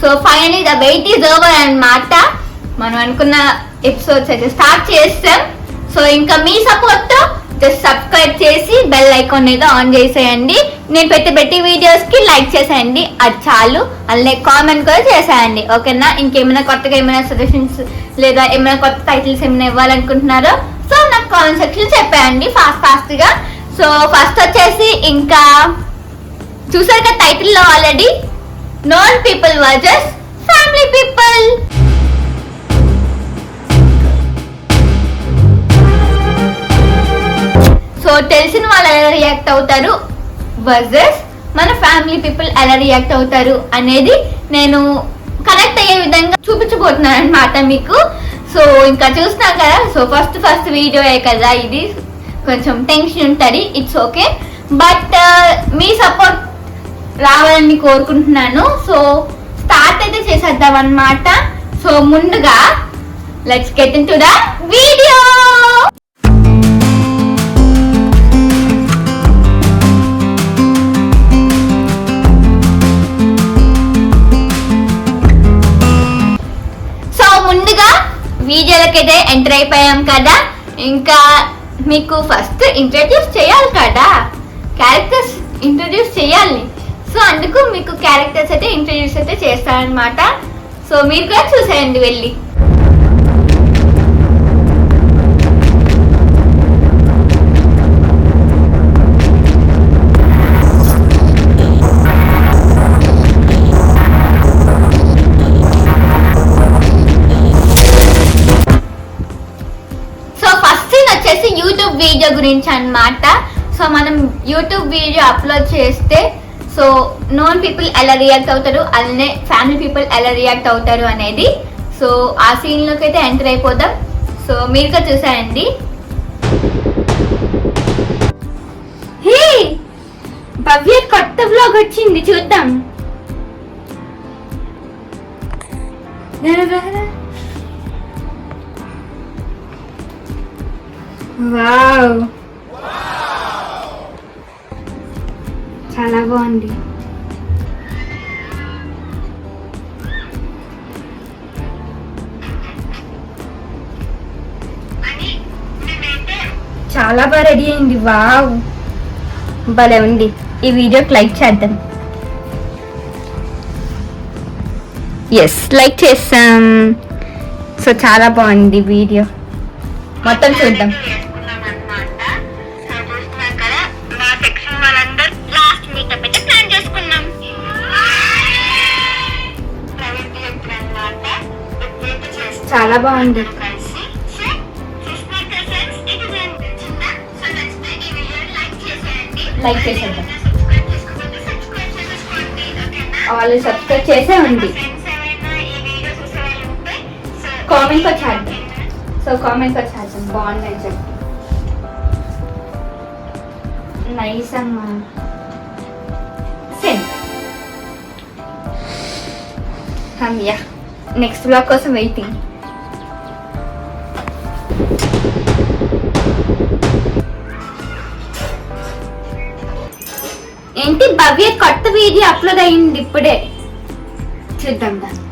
So finally the wait is over అన్నమాట. మనం అనుకున్న ఎపిసోడ్స్ అయితే స్టార్ట్ చేస్తాం. సో ఇంకా మీ సపోర్ట్ తో జస్ట్ సబ్స్క్రైబ్ చేసి బెల్ ఐకాన్ అయితే ఆన్ చేసేయండి. నేను పెట్టి వీడియోస్ కి లైక్ చేసేయండి, అది చాలు. అలానే కామెంట్ కూడా చేసేయండి, ఓకేనా? ఇంకేమైనా కొత్తగా ఏమైనా సజెషన్స్ లేదా ఏమైనా కొత్త టైటిల్స్ ఏమైనా ఇవ్వాలనుకుంటున్నారో సో నాకు కామెంట్ సెక్షన్ చెప్పేయండి ఫాస్ట్ గా. సో ఫస్ట్ వచ్చేసి ఇంకా చూసారు కదా టైటిల్లో already, non people versus family people. So తెలిసిన వాళ్ళు ఎలా రియాక్ట్ అవుతారు వర్సెస్ మన ఫ్యామిలీ పీపుల్ ఎలా రియాక్ట్ అవుతారు అనేది నేను కనెక్ట్ అయ్యే విధంగా చూపించబోతున్నాను అనమాట మీకు. సో ఇంకా చూస్తున్నారు కదా. సో ఫస్ట్ వీడియోయే కదా ఇది, కొంచెం టెన్షన్ ఉంటుంది, it's okay. But me support రావాలని కోరుకుంటున్నాను. సో స్టార్ట్ అయితే చేసేద్దాం అన్నమాట. సో ముందుగా let's get in to the video. ముందుగా వీడియోలకైతే ఎంటర్ అయిపోయాం కదా. ఇంకా మీకు ఫస్ట్ ఇంట్రడ్యూస్ చేయాలి కదా, క్యారెక్టర్స్ ఇంట్రడ్యూస్ చేయాలి. సో అందుకు మీకు క్యారెక్టర్స్ అయితే ఇంట్రడ్యూస్ అయితే చేస్తారనమాట. సో మీరు కూడా చూసేయండి వెళ్ళి. యూట్యూబ్ వీడియో గురించి అన్నమాట. సో మనం యూట్యూబ్ వీడియో అప్లోడ్ చేస్తే సో నాన్ పీపుల్ ఎలా రియాక్ట్ అవుతారు, అలానే ఫ్యామిలీ పీపుల్ ఎలా రియాక్ట్ అవుతారు అనేది. సో ఆ సీన్ లోకి అయితే ఎంటర్ అయిపోదాం. సో మీరుగా చూసాయండి. హే భవ్య కొత్త వ్లాగ్ వచ్చింది, చూద్దాం. వావ్ చాలా బాగుంది. చాలా బాగా రెడీ అయింది. వావ్ భలే ఉంది. ఈ వీడియోకి లైక్ చేద్దాం. ఎస్ లైక్ చేస్తాం. సో చాలా బాగుంది వీడియో, మొత్తం చూద్దాం. చాలా బాగుంది. లైక్ చేసేద్దాం. వాళ్ళు సబ్స్క్రైబ్ చేసే ఉంది. కామెంట్ వచ్చేద్దాం. సో కామెంట్ వచ్చేద్దాం. బాగుందని చెప్పి నైస్ అమ్మా. సెండ్ హమ్యా. నెక్స్ట్ బ్లాగ్ కోసం వెయిటింగ్. ఏంటి భవ్య కొత్త వీడియో అప్లోడ్ అయ్యింది ఇప్పుడే, చూద్దాం దాన్ని.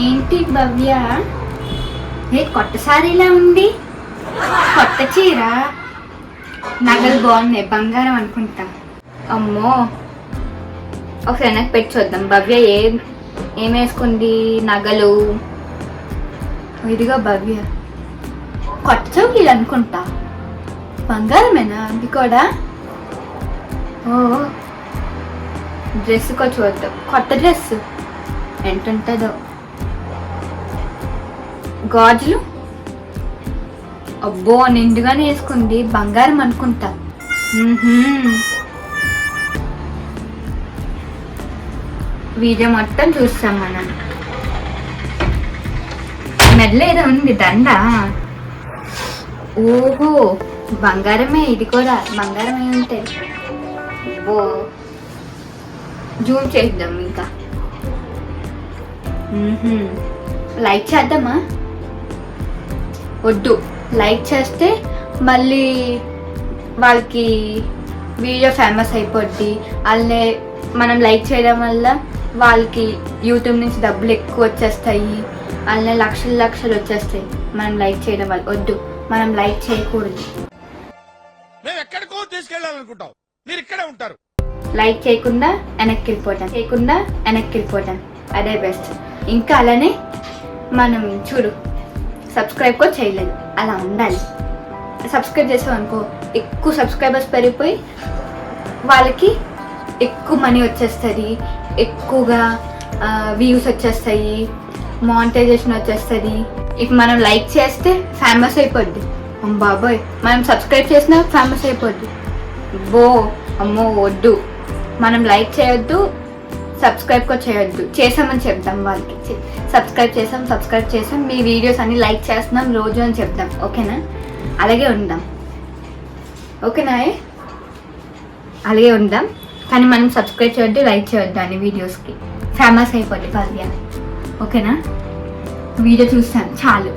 ఏంటి భవ్య కొత్త సారీలా ఉంది, కొత్త చీర, నగలు బాగున్నాయి, బంగారం అనుకుంటా. అమ్మో ఒకసారి వెనక్కి పెట్టి చూద్దాం. భవ్య ఏం వేసుకుంది నగలు. ఇదిగో భవ్య కొత్త చౌకీలు అనుకుంటా, బంగారమేనా అది కూడా. ఓ డ్రెస్ కూడా చూద్దాం, కొత్త డ్రెస్ ఎంత ఉంటుందో. గాజులు అబ్బో నిండుగానే వేసుకుంది, బంగారం అనుకుంటా. వీడియో మొత్తం చూస్తాం మనం. మెడలో ఏదో ఉంది దండ. ఓహో బంగారమే, ఇది కూడా బంగారమే ఉంటుంది. ఓ జూమ్ చేద్దాం ఇంకా. లైక్ చేద్దామా? వద్దు, లైక్ చేస్తే మళ్ళీ వాళ్ళకి వీడియో ఫేమస్ అయిపోద్ది. అలానే మనం లైక్ చేయడం వల్ల వాళ్ళకి యూట్యూబ్ నుంచి డబ్బులు ఎక్కువ వచ్చేస్తాయి. అలానే లక్షలు లక్షలు వచ్చేస్తాయి మనం లైక్ చేయడం వల్ల. వద్దు, మనం లైక్ చేయకూడదు. లైక్ చేయకుండా వెనక్కి వెళ్ళిపోతాం, అదే బెస్ట్. ఇంకా అలానే మనం చూడు సబ్స్క్రైబ్ కూడా చేయలేదు, అలా ఉండాలి. సబ్స్క్రైబ్ చేసాం అనుకో, ఎక్కువ సబ్స్క్రైబర్స్ పెరిగిపోయి వాళ్ళకి ఎక్కువ మనీ వచ్చేస్తుంది, ఎక్కువగా వ్యూస్ వచ్చేస్తాయి, మానిటైజేషన్ వచ్చేస్తుంది. ఇప్పుడు మనం లైక్ చేస్తే ఫేమస్ అయిపోద్ది. బాబోయ్, మనం సబ్స్క్రైబ్ చేసినా ఫేమస్ అయిపోద్ది. అమ్మో వద్దు, మనం లైక్ చేయొద్దు, సబ్స్క్రైబ్ కూడా చేయొద్దు. చేసామని చెప్దాం వాళ్ళకి, సబ్స్క్రైబ్ చేసాం, మీ వీడియోస్ అన్ని లైక్ చేస్తున్నాం రోజు అని చెప్దాం. ఓకేనా? అలాగే ఉందాం. ఓకేనా? అలాగే ఉందాం. కానీ మనం సబ్స్క్రైబ్ చేయొద్దు, లైక్ చేయొద్దు అన్ని వీడియోస్కి. ఫేమస్ అయిపోద్ది ఫస్ట్. ఓకేనా? వీడియో చూస్తాను చాలు.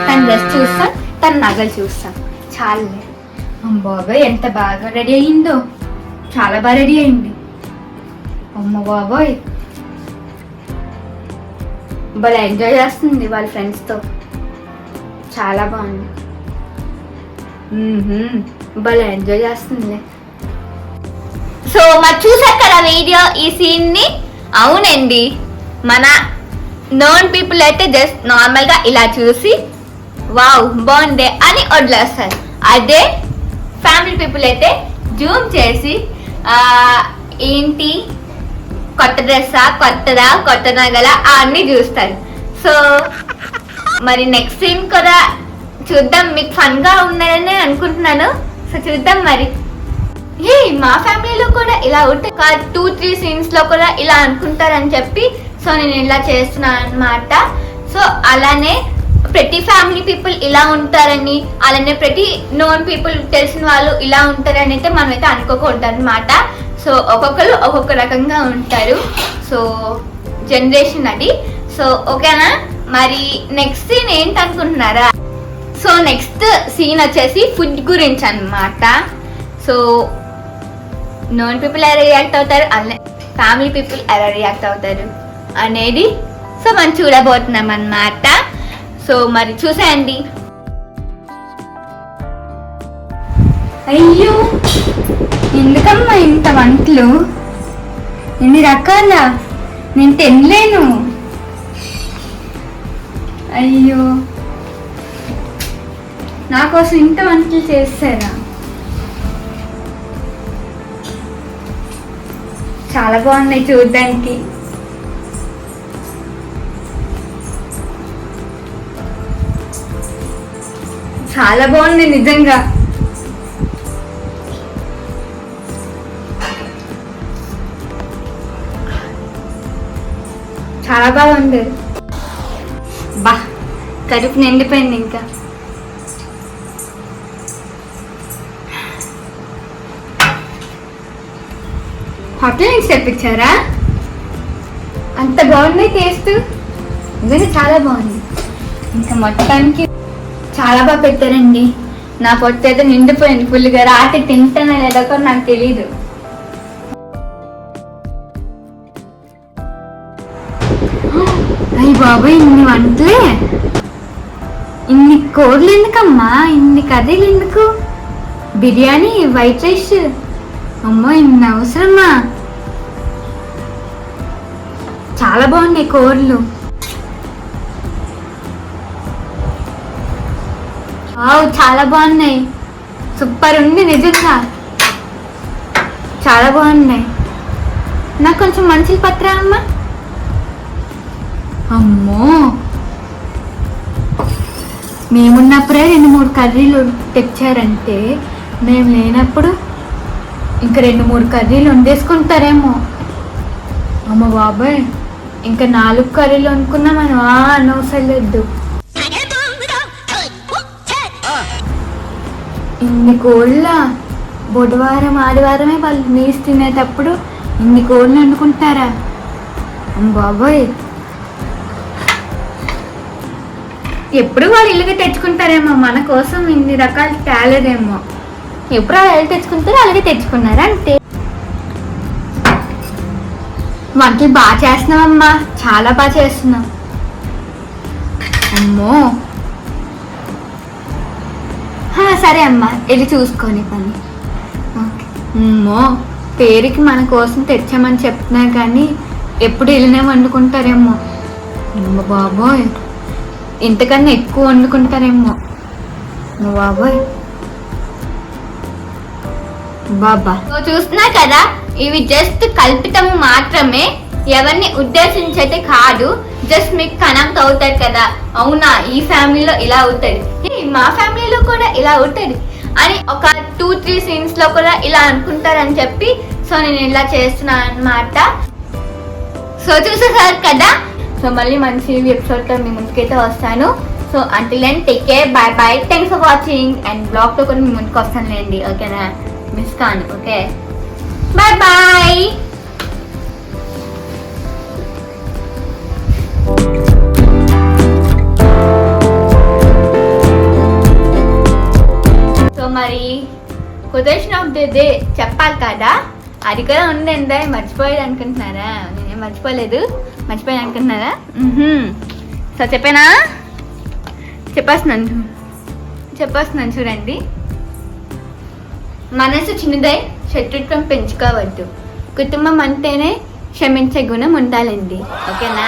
తన డ్రెస్ చూస్తాం, తన నగలు చూస్తాం, చాలు. బాబాయ్ ఎంత బాగా రెడీ అయ్యిందో, చాలా బాగా రెడీ అయింది. అమ్మ బాబాయ్, భలే ఎంజాయ్ చేస్తుంది వాళ్ళ ఫ్రెండ్స్తో, చాలా బాగుంది. భలే ఎంజాయ్ చేస్తుంది. సో మరి చూసారు కదా వీడియో, ఈ సీన్ ని. అవునండి, మన నోన్ పీపుల్ అయితే జస్ట్ నార్మల్ గా ఇలా చూసి వావ్ బాగుంది అని వదిలేస్తారు. అదే ఫ్యామిలీ పీపుల్ అయితే జూమ్ చేసి ఏంటి కొత్త డ్రెస్సా, కొత్తదా, కొత్త నగల అన్ని చూస్తారు. సో మరి నెక్స్ట్ సీన్ కూడా చూద్దాం. మీకు ఫన్ గా ఉన్నదని అనుకుంటున్నాను. సో చూద్దాం మరి. మా ఫ్యామిలీలో కూడా ఇలా ఉంటాయి, 2-3 సీన్స్ లో కూడా ఇలా అనుకుంటారని చెప్పి సో నేను ఇలా చేస్తున్నాను అన్నమాట. సో అలానే ప్రతి ఫ్యామిలీ పీపుల్ ఇలా ఉంటారని, అలానే ప్రతి నోన్ పీపుల్ తెలిసిన వాళ్ళు ఇలా ఉంటారని అయితే మనం అయితే అనుకోకూడదు అనమాట. సో ఒక్కొక్కరు ఒక్కొక్క రకంగా ఉంటారు. సో జనరేషన్ అది. సో ఓకేనా? మరి నెక్స్ట్ సీన్ ఏంటనుకుంటున్నారా? సో నెక్స్ట్ సీన్ వచ్చేసి ఫుడ్ గురించి అన్నమాట. సో నోన్ పీపుల్ ఎలా రియాక్ట్ అవుతారు, అలానే ఫ్యామిలీ పీపుల్ ఎలా రియాక్ట్ అవుతారు అనేది సో మనం చూడబోతున్నాం అన్నమాట. సో మరి చూసేయండి. అయ్యో ఎందుకమ్మా ఇంత వంటలు, ఎన్ని రకాల, నేను తినలేను. అయ్యో నా కోసం ఇంత వంటలు చేస్తారా? చాలా బాగున్నాయి చూడడానికి. చాలా బాగుంది నిజంగా. చాలా బాగుంది. బా కడుపు నిండిపోయింది. ఇంకా హోటల్ నుంచి తెప్పించారా? అంత బాగుంది టేస్ట్, నిజంగా చాలా బాగుంది. ఇంకా మొత్తానికి చాలా బాగా పెట్టారండి. నా పొట్టు అయితే నిండిపోయింది ఫుల్గా. రాత్రి తింటానో లేదో కూడా నాకు తెలీదు. అయ్యి బాబాయ్, ఇన్ని వంటలే, ఇన్ని కూరలు ఎందుకమ్మా, ఇన్ని కర్రీలు ఎందుకు? బిర్యానీ, వైట్ రైస్, అమ్మో ఇన్ని అవసరమా? చాలా బాగున్నాయి కూరలు. చాలా బాగున్నాయి, సూపర్ ఉంది నిజంగా, చాలా బాగున్నాయి. నాకు కొంచెం మంచి పత్ర అమ్మా. అమ్మో మేమున్నప్పుడే 2-3 కర్రీలు తెచ్చారంటే, మేము లేనప్పుడు ఇంకా 2-3 కర్రీలు వండేసుకుంటారేమో. అమ్మ బాబాయ్, ఇంకా 4 కర్రీలు వండుకున్నా మనం అనవసరం లేదు. ఇన్ని కోళ్ళ బుధవారం ఆదివారమే వాళ్ళు నీసు తినేటప్పుడు ఇన్ని కోళ్ళు వండుకుంటారా? అమ్మ బాబాయ్, ఎప్పుడు వాళ్ళు ఇల్లుగా తెచ్చుకుంటారేమో, మన కోసం ఇన్ని రకాలు తేలేదేమో. ఎప్పుడు వాళ్ళు తెచ్చుకుంటారో అలాగే తెచ్చుకున్నారు అంతే. వంటలు బాగా చేస్తున్నావమ్మా, చాలా బాగా చేస్తున్నావు. అమ్మో, సరే అమ్మా, వెళ్ళి చూసుకొని పని. అమ్మో, పేరుకి మన కోసం తెచ్చామని చెప్తున్నా కానీ ఎప్పుడు ఇల్లునే వండుకుంటారేమో. అమ్మ బాబోయ్, ఇంతకన్నా ఎక్కువ వండుకుంటారేమో. బాబోయ్ బాబా, చూస్తున్నా కదా, ఇవి జస్ట్ కల్పితం మాత్రమే, ఎవరిని ఉద్దేశించైతే కాదు. జస్ట్ మీకు కనెక్ట్ అవుతారు కదా, అవునా ఈ ఫ్యామిలీలో ఇలా అవుతుంది, మా ఫ్యామిలీలో కూడా ఇలా అవుతుంది అని ఒక 2-3 సీన్స్ లో కూడా ఇలా అనుకుంటారని చెప్పి సో నేను ఇలా చేస్తున్నాను అన్నమాట. సో చూసేసారు కదా, సో మళ్ళీ మంచి ఎపిసోడ్ తో మీ ముందుకైతే వస్తాను. So until then take care, bye bye, thanks for watching. And blog తో కూడా మీ ముందుకు వస్తానులేండి, ఓకేనా? మిస్ కాను, ఓకే, బాయ్ బాయ్. సో మరి కొటేషన్ ఆఫ్ ది డే చెప్పాలి కదా, అది కూడా ఉందండి. మర్చిపోయేది అనుకుంటున్నారా? నేనేం మర్చిపోలేదు, మర్చిపోయాను అనుకుంటున్నారా? సో చెప్పేస్తున్నాను చూడండి. మనసు చిన్నదై శత్రుత్వం పెంచుకోవద్దు, కుటుంబం అంటేనే క్షమించే గుణం ఉండాలండి, ఓకేనా?